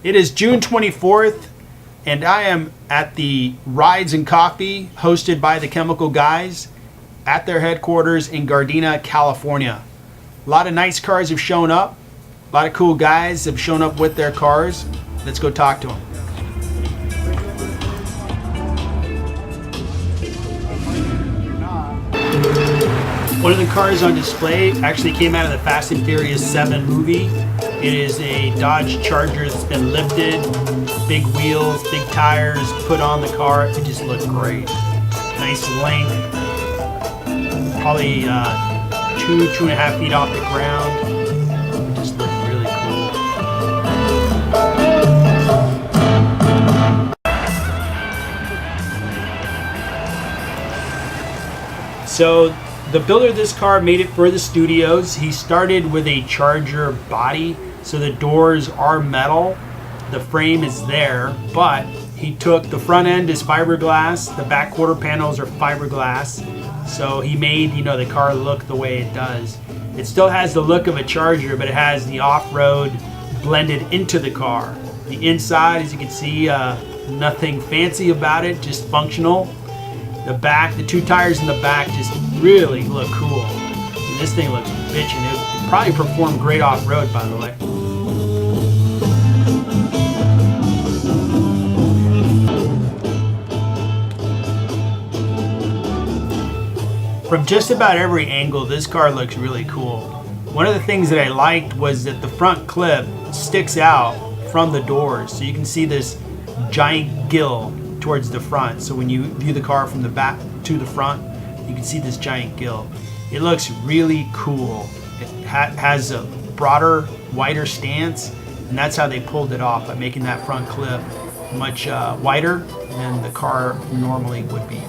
It is June 24th, and I am at the Rides and Coffee hosted by the Chemical Guys at their headquarters in Gardena, California. A lot of nice cars have shown up. A lot of cool guys have shown up with their cars. Let's go talk to them. One of the cars on display actually came out of the Fast and Furious 7 movie. It is a Dodge Charger that's been lifted, big wheels, big tires put on the car. It just looked great. Nice length, probably 2.5 feet off the ground. It just looked really cool. So the builder of this car made it for the studios. He started with a Charger body, so the doors are metal, the frame is there, but he took the front end is fiberglass, the back quarter panels are fiberglass, so he made the car look the way it does. It still has the look of a Charger, but it has the off-road blended into the car. The inside, as you can see, nothing fancy about it, just functional. The back, the two tires in the back just really look cool. And this thing looks bitchin'. It probably performed great off-road, by the way. From just about every angle, this car looks really cool. One of the things that I liked was that the front clip sticks out from the doors, so you can see this giant gill towards the front. So when you view the car from the back to the front, you can see this giant gill. It looks really cool. It has a broader, wider stance, and that's how they pulled it off, by making that front clip much wider than the car normally would be.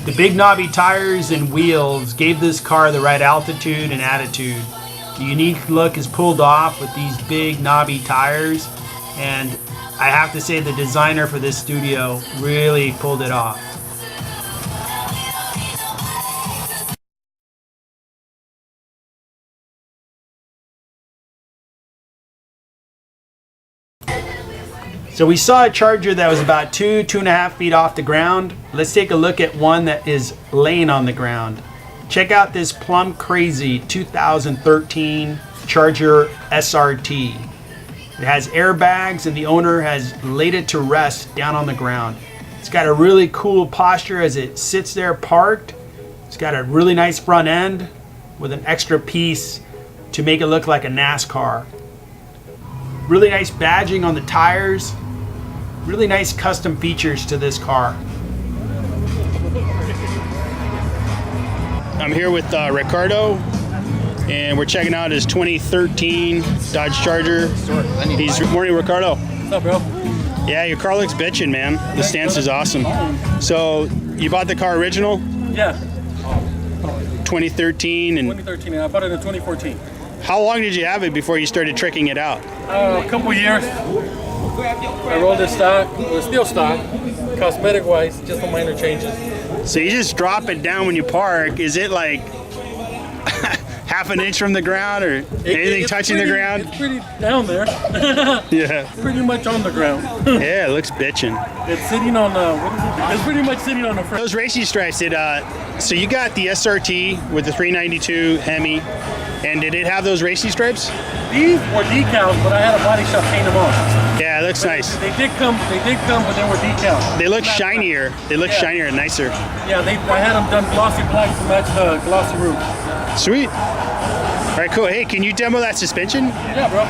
The big knobby tires and wheels gave this car the right altitude and attitude. The unique look is pulled off with these big knobby tires, and I have to say the designer for this studio really pulled it off. So we saw a Charger that was about 2.5 feet off the ground. Let's take a look at one that is laying on the ground. Check out this plum crazy 2013 Charger SRT. It has airbags, and the owner has laid it to rest down on the ground. It's got a really cool posture as it sits there parked. It's got a really nice front end with an extra piece to make it look like a NASCAR. Really nice badging on the tires. Really nice custom features to this car. I'm here with Ricardo, and we're checking out his 2013 Dodge Charger. Morning, Ricardo. What's up, bro? Yeah, your car looks bitchin', man. The stance is awesome. So you bought the car original? Yeah. 2013 and 2013, and I bought it in 2014. How long did you have it before you started tricking it out? A couple years. I rolled it stock. It was still stock, cosmetic-wise, just some minor changes. So you just drop it down when you park. Is it like half an inch from the ground, or anything touching the ground? It's pretty down there. Yeah. Pretty much on the ground. Yeah, it looks bitchin'. It's sitting on it's pretty much sitting on the front. Those racing stripes, so you got the SRT with the 392 Hemi, and did it have those racing stripes? These were decals, but I had a body shop paint them on. Yeah, it looks nice. They did come, but they were decals. They look shinier. They look shinier and nicer. Yeah, I had them done glossy black to match the glossy roof. Sweet. All right, cool. Hey, can you demo that suspension? Yeah, bro.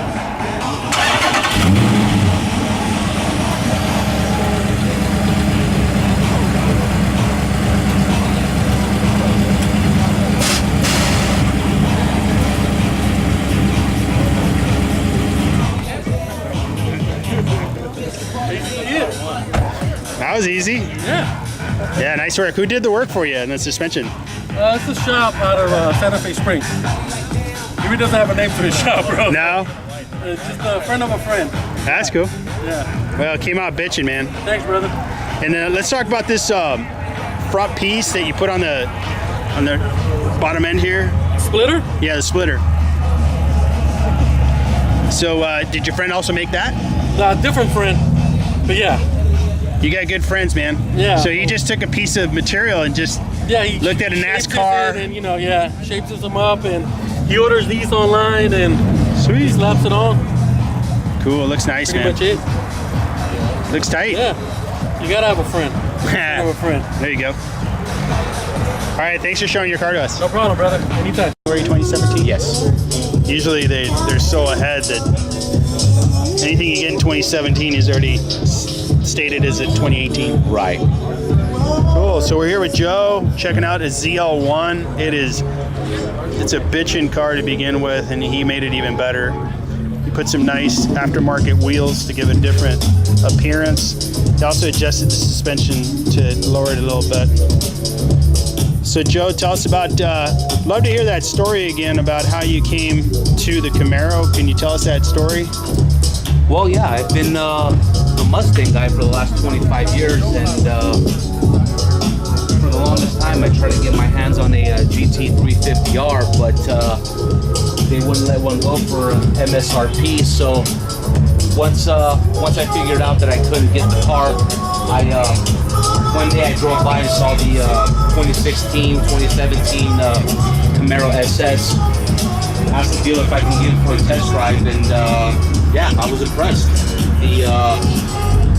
That was easy. Yeah. Yeah, nice work. Who did the work for you in the suspension? It's a shop out of Santa Fe Springs. He doesn't have a name for his shop, bro. No? It's just a friend of a friend. That's cool. Yeah. Well, it came out bitching, man. Thanks, brother. And let's talk about this front piece that you put on the bottom end here. Splitter? Yeah, the splitter. So did your friend also make that? Different friend, but yeah. You got good friends, man. Yeah. So he just took a piece of material and just he looked at a NASCAR. And shapes them up, and he orders these online and he slaps it on. Cool, looks nice, Pretty much it. Looks tight. Yeah, you gotta have a friend. Have a friend. There you go. All right, thanks for showing your car to us. No problem, brother. Anytime. February 2017? Yes. Usually they're so ahead that anything you get in 2017 is already stated as in 2018. Right. Cool. So we're here with Joe, checking out a ZL1. It's a bitchin' car to begin with, and he made it even better. He put some nice aftermarket wheels to give a different appearance. He also adjusted the suspension to lower it a little bit. So Joe, tell us about, love to hear that story again about how you came to the Camaro. Can you tell us that story? Well, yeah, I've been a Mustang guy for the last 25 years, and for the longest time I tried to get my hands on a GT350R, but they wouldn't let one go for MSRP. So once I figured out that I couldn't get the car, one day I drove by and saw the 2016, 2017 Camaro SS. Asked the dealer if I can get it for a test drive, and yeah, I was impressed. The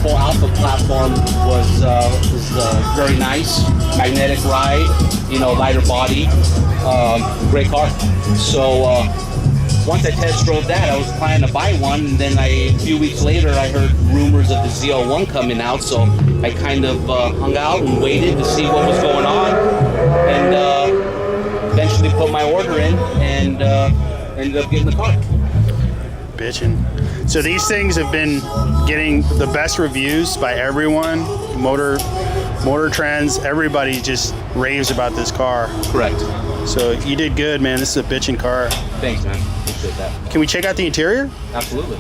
whole Alpha platform was very nice, magnetic ride, lighter body, great car. So once I test drove that, I was planning to buy one, and then a few weeks later I heard rumors of the ZL1 coming out, so I kind of hung out and waited to see what was going on, and eventually put my order in, and ended up getting the car. Bitchin'. So these things have been getting the best reviews by everyone. Motor Trends, everybody just raves about this car. Correct. So you did good, man. This is a bitchin' car. Thanks, man. Appreciate that. Can we check out the interior? Absolutely.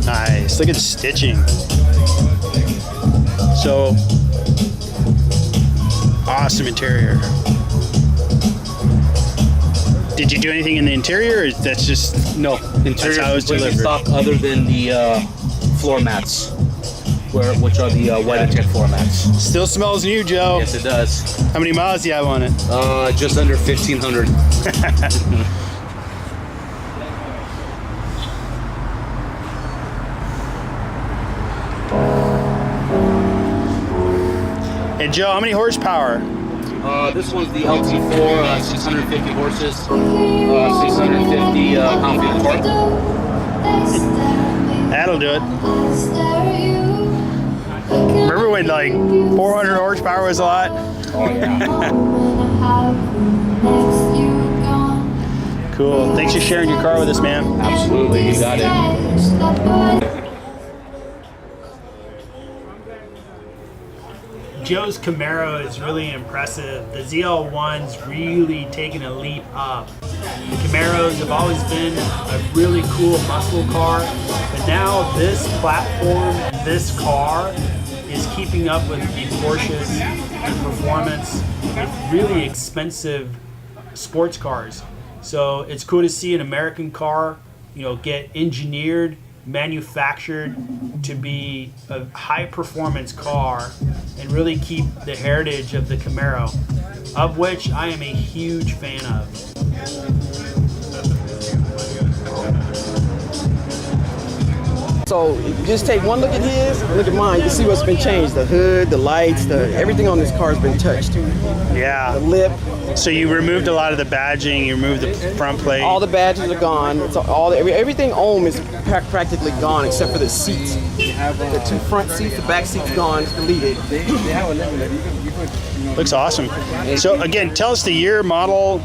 Nice. Look at the stitching. So awesome interior. Did you do anything in the interior, or that's just No, interior how it was completely delivered? stock other than the floor mats, which are the WeatherTech floor mats. still smells new, Joe? Yes, it does. How many miles do you have on it? Just under 1,500. And Joe, how many horsepower? This one's the LT4, 650 horses, 650 pound-feet of torque. That'll do it. Remember when like 400 horsepower was a lot? Oh yeah. Cool. Thanks for sharing your car with us, man. Absolutely, you got it. Joe's Camaro is really impressive. The ZL1's really taken a leap up. The Camaros have always been a really cool muscle car, but now this platform and this car is keeping up with the Porsches and performance with really expensive sports cars. So it's cool to see an American car, get engineered, manufactured to be a high performance car and really keep the heritage of the Camaro, of which I am a huge fan of. So just take one look at his, look at mine. You can see what's been changed. The hood, the lights, everything on this car has been touched. Yeah. The lip. So you removed a lot of the badging, you removed the front plate. All the badges are gone. It's everything Ohm is practically gone except for the seats. The two front seats, the back seats gone, it's deleted. Looks awesome. So again, tell us the year, model.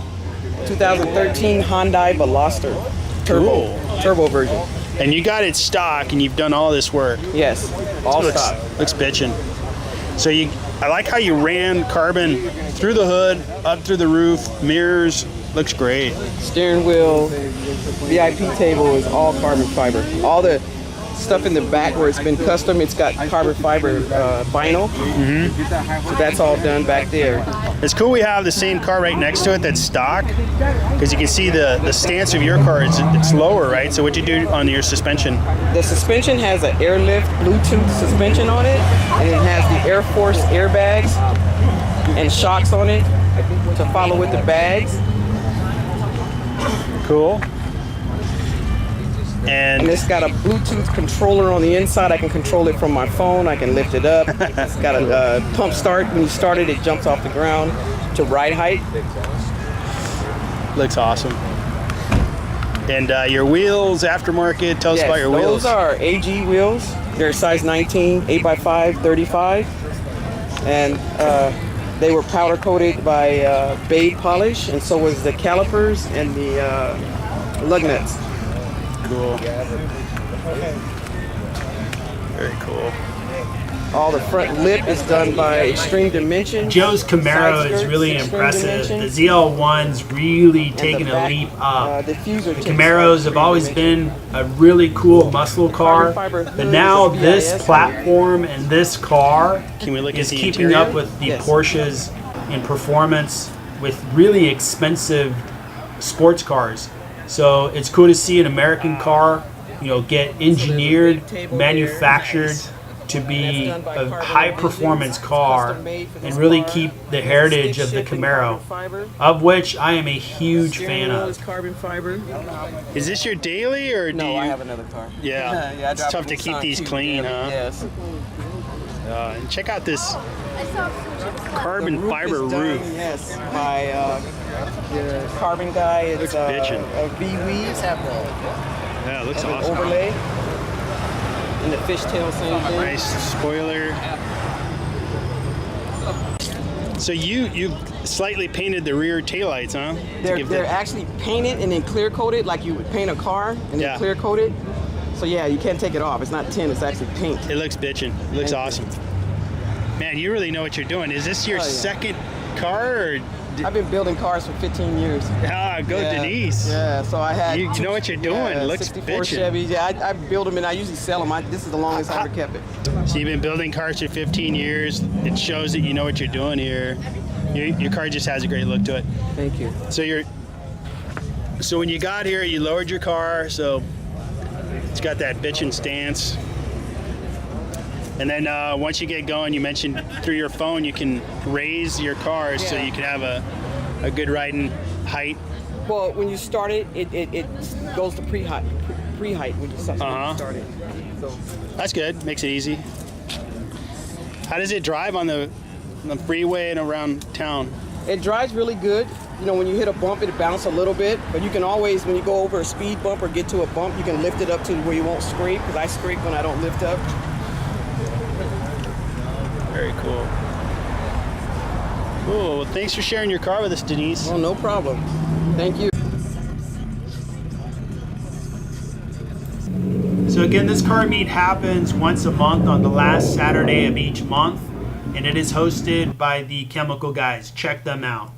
2013 Hyundai Veloster turbo version. And you got it stock, and you've done all this work. Yes, all stock. Looks bitchin'. So I like how you ran carbon through the hood, up through the roof, mirrors, Looks great. Steering wheel, VIP table is all carbon fiber. All the stuff in the back where it's been custom, it's got carbon fiber vinyl. So that's all done back there. It's cool we have the same car right next to it that's stock, because you can see the stance of your car, it's lower, right? So what'd you do on your suspension? The suspension has an airlift Bluetooth suspension on it, and it has the Air Force airbags and shocks on it to follow with the bags. Cool. And it's got a Bluetooth controller on the inside. I can control it from my phone. I can lift it up. It's got a pump start. When you start it, it jumps off the ground to ride height. Looks awesome. And your wheels, aftermarket, tell us about your wheels. Those are AG wheels. They're size 19, 8x5, 35. And they were powder coated by Babe polish, and so was the calipers and the lug nuts. Cool. Very cool. All the front lip is done by Extreme Dimension. Joe's Camaro Side is skirts, really Extreme impressive. Dimension. The ZL1's really And taken the a back, leap up. diffuser The takes Camaros have always been a really cool muscle car, Fiber but hood now is this BIS. platform and this car Can we look is at the keeping interior? up with the Yes. Porsches in performance with really expensive sports cars. So it's cool to see an American car, get engineered, manufactured to be a high performance car and really keep the heritage of the Camaro, of which I am a huge fan of. Carbon fiber. Is this your daily, or do No, you? I have another car. Yeah. I It's drive tough a to keep Nissan these too, clean, huh? Yes. And check out this carbon Roof fiber is done, roof. Yes, by the carbon guy. It's Looks bitchin'. a V-weave Yeah, it looks and an awesome. overlay. And the fishtail same thing. Nice spoiler. So you slightly painted the rear taillights, huh? To give They're the- actually painted and then clear coated like you would paint a car and Yeah. then clear coated. So yeah, you can't take it off. It's not tint, it's actually paint. It looks bitchin'. It looks Thank you. awesome. Man, you really know what you're doing. Is this your Oh, yeah. second car, or? I've been building cars for 15 years. Go Yeah. Denise. Yeah, so I had. You know what you're doing. It looks 64 bitchin'. Chevys. Yeah, I build them and I usually sell them. This is the longest I ever kept it. So you've been building cars for 15 years. It shows that you know what you're doing here. Your car just has a great look to it. Thank you. So when you got here, you lowered your car, so it's got that bitchin' stance. And then once you get going, you mentioned through your phone you can raise your car so you can have a good riding height. Well, when you start it, it goes to pre-height when you start it. So That's good. Makes it easy. How does it drive on the freeway and around town? it drives really good. When you hit a bump, it bounces a little bit, but you can always, when you go over a speed bump or get to a bump, you can lift it up to where you won't scrape, because I scrape when I don't lift up. Very cool. Cool. Well, thanks for sharing your car with us, Denise. Well, no problem. Thank you. So again, this car meet happens once a month on the last Saturday of each month, and it is hosted by the Chemical Guys. Check them out.